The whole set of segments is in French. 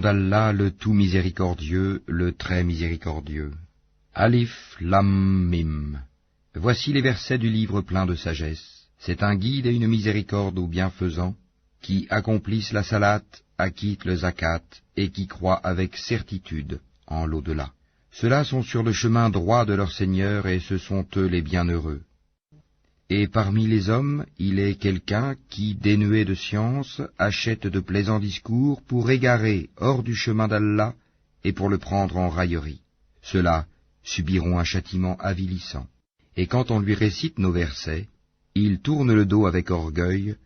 d'Allah, le tout miséricordieux, le très miséricordieux. Alif Lam Mim. Voici les versets du livre plein de sagesse. C'est un guide et une miséricorde aux bienfaisants, qui accomplissent la salate, acquittent le zakat, et qui croient avec certitude en l'au-delà. Ceux-là sont sur le chemin droit de leur Seigneur, et ce sont eux les bienheureux. Et parmi les hommes, il est quelqu'un qui, dénué de science, achète de plaisants discours pour égarer hors du chemin d'Allah et pour le prendre en raillerie. Ceux-là subiront un châtiment avilissant. Et quand on lui récite nos versets, il tourne le dos avec orgueil,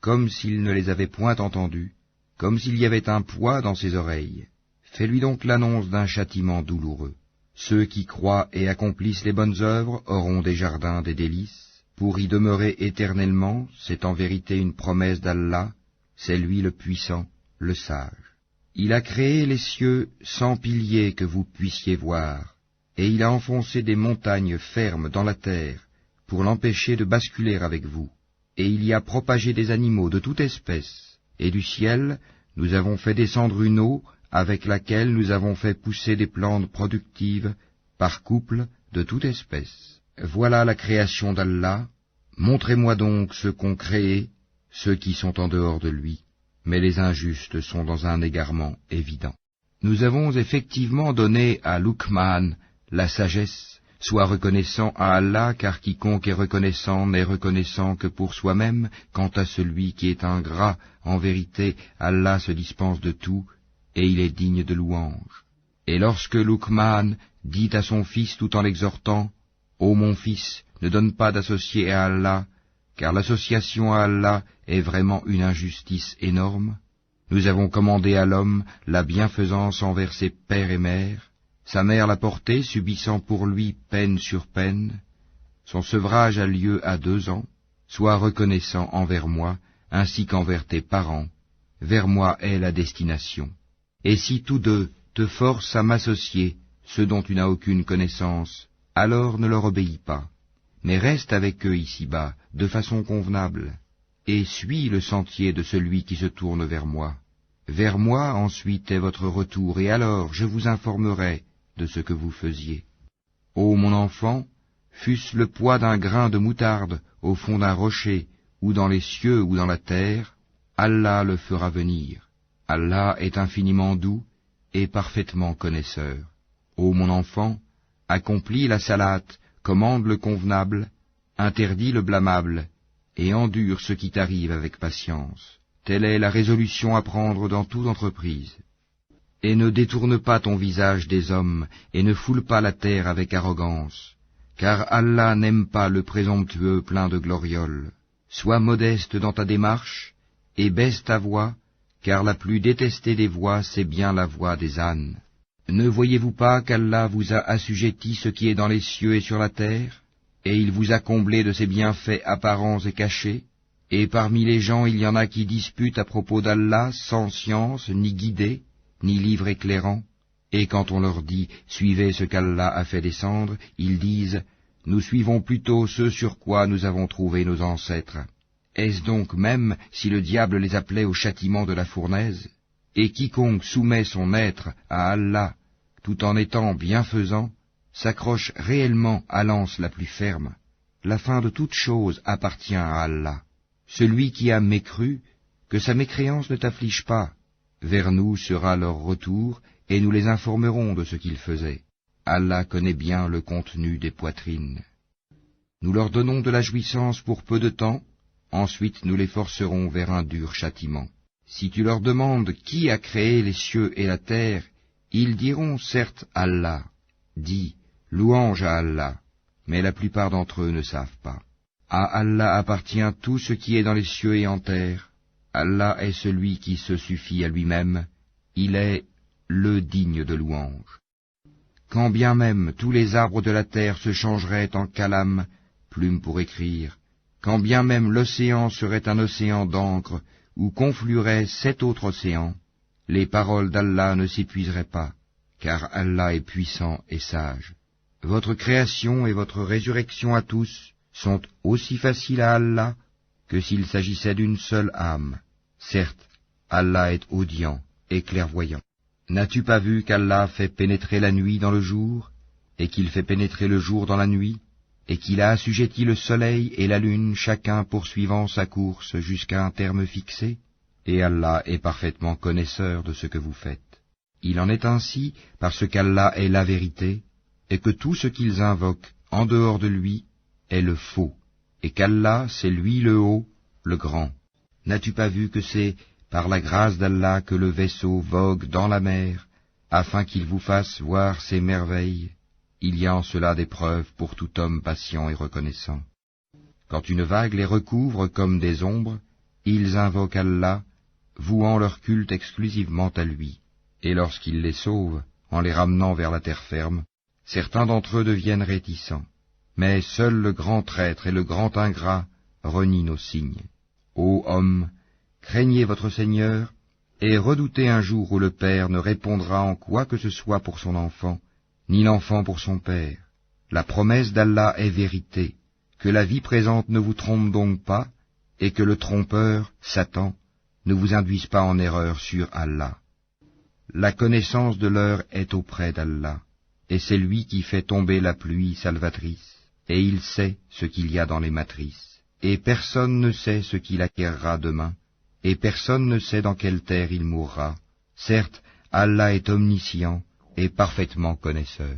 comme s'il ne les avait point entendus, comme s'il y avait un poids dans ses oreilles. Fais-lui donc l'annonce d'un châtiment douloureux. Ceux qui croient et accomplissent les bonnes œuvres auront des jardins des délices. Pour y demeurer éternellement, c'est en vérité une promesse d'Allah, c'est lui le puissant, le sage. Il a créé les cieux sans piliers que vous puissiez voir, et il a enfoncé des montagnes fermes dans la terre pour l'empêcher de basculer avec vous. Et il y a propagé des animaux de toute espèce, et du ciel nous avons fait descendre une eau avec laquelle nous avons fait pousser des plantes productives par couple de toute espèce. Voilà la création d'Allah. Montrez-moi donc ceux qu'ont créés, ceux qui sont en dehors de lui, mais les injustes sont dans un égarement évident. Nous avons effectivement donné à Luqman la sagesse. Sois reconnaissant à Allah, car quiconque est reconnaissant n'est reconnaissant que pour soi-même. Quant à celui qui est ingrat, en vérité, Allah se dispense de tout, et il est digne de louange. Et lorsque Luqman dit à son fils tout en l'exhortant, « Ô mon fils, ne donne pas d'associé à Allah, car l'association à Allah est vraiment une injustice énorme. Nous avons commandé à l'homme la bienfaisance envers ses pères et mères. Sa mère l'a porté, subissant pour lui peine sur peine. Son sevrage a lieu à 2 ans. Sois reconnaissant envers moi, ainsi qu'envers tes parents. Vers moi est la destination. Et si tous deux te forcent à m'associer, ceux dont tu n'as aucune connaissance, alors ne leur obéis pas, mais reste avec eux ici-bas, de façon convenable, et suis le sentier de celui qui se tourne vers moi. Vers moi ensuite est votre retour, et alors je vous informerai de ce que vous faisiez. Ô mon enfant, fût-ce le poids d'un grain de moutarde au fond d'un rocher, ou dans les cieux ou dans la terre, Allah le fera venir. Allah est infiniment doux et parfaitement connaisseur. Ô mon enfant, accomplis la salate, commande le convenable, interdis le blâmable, et endure ce qui t'arrive avec patience. Telle est la résolution à prendre dans toute entreprise. Et ne détourne pas ton visage des hommes, et ne foule pas la terre avec arrogance, car Allah n'aime pas le présomptueux plein de glorioles. Sois modeste dans ta démarche, et baisse ta voix, car la plus détestée des voix, c'est bien la voix des ânes. Ne voyez-vous pas qu'Allah vous a assujetti ce qui est dans les cieux et sur la terre, et il vous a comblé de ses bienfaits apparents et cachés, et parmi les gens il y en a qui disputent à propos d'Allah sans science, ni guidée, ni livre éclairant, et quand on leur dit « Suivez ce qu'Allah a fait descendre », ils disent « Nous suivons plutôt ce sur quoi nous avons trouvé nos ancêtres ». Est-ce donc même si le diable les appelait au châtiment de la fournaise? Et quiconque soumet son être à Allah, tout en étant bienfaisant, s'accroche réellement à l'anse la plus ferme. La fin de toute chose appartient à Allah. Celui qui a mécru, que sa mécréance ne t'afflige pas. Vers nous sera leur retour, et nous les informerons de ce qu'ils faisaient. Allah connaît bien le contenu des poitrines. Nous leur donnons de la jouissance pour peu de temps, ensuite nous les forcerons vers un dur châtiment. Si tu leur demandes qui a créé les cieux et la terre, ils diront certes Allah. Dis, louange à Allah, mais la plupart d'entre eux ne savent pas. À Allah appartient tout ce qui est dans les cieux et en terre. Allah est celui qui se suffit à lui-même, il est le digne de louange. Quand bien même tous les arbres de la terre se changeraient en calame, plume pour écrire, quand bien même l'océan serait un océan d'encre, où conflueraient 7 autres océans, les paroles d'Allah ne s'épuiseraient pas, car Allah est puissant et sage. Votre création et votre résurrection à tous sont aussi faciles à Allah que s'il s'agissait d'une seule âme. Certes, Allah est audient et clairvoyant. N'as-tu pas vu qu'Allah fait pénétrer la nuit dans le jour, et qu'il fait pénétrer le jour dans la nuit, et qu'il a assujetti le soleil et la lune, chacun poursuivant sa course jusqu'à un terme fixé? Et Allah est parfaitement connaisseur de ce que vous faites. Il en est ainsi parce qu'Allah est la vérité, et que tout ce qu'ils invoquent en dehors de lui est le faux, et qu'Allah c'est lui le haut, le grand. N'as-tu pas vu que c'est par la grâce d'Allah que le vaisseau vogue dans la mer, afin qu'il vous fasse voir ses merveilles? Il y a en cela des preuves pour tout homme patient et reconnaissant. Quand une vague les recouvre comme des ombres, ils invoquent Allah, vouant leur culte exclusivement à lui. Et lorsqu'il les sauve, en les ramenant vers la terre ferme, certains d'entre eux deviennent réticents. Mais seul le grand traître et le grand ingrat renient nos signes. Ô hommes, craignez votre Seigneur, et redoutez un jour où le père ne répondra en quoi que ce soit pour son enfant, ni l'enfant pour son père. La promesse d'Allah est vérité, que la vie présente ne vous trompe donc pas, et que le trompeur, Satan, ne vous induise pas en erreur sur Allah. La connaissance de l'heure est auprès d'Allah, et c'est lui qui fait tomber la pluie salvatrice, et il sait ce qu'il y a dans les matrices, et personne ne sait ce qu'il acquérera demain, et personne ne sait dans quelle terre il mourra. Certes, Allah est omniscient et parfaitement connaisseur.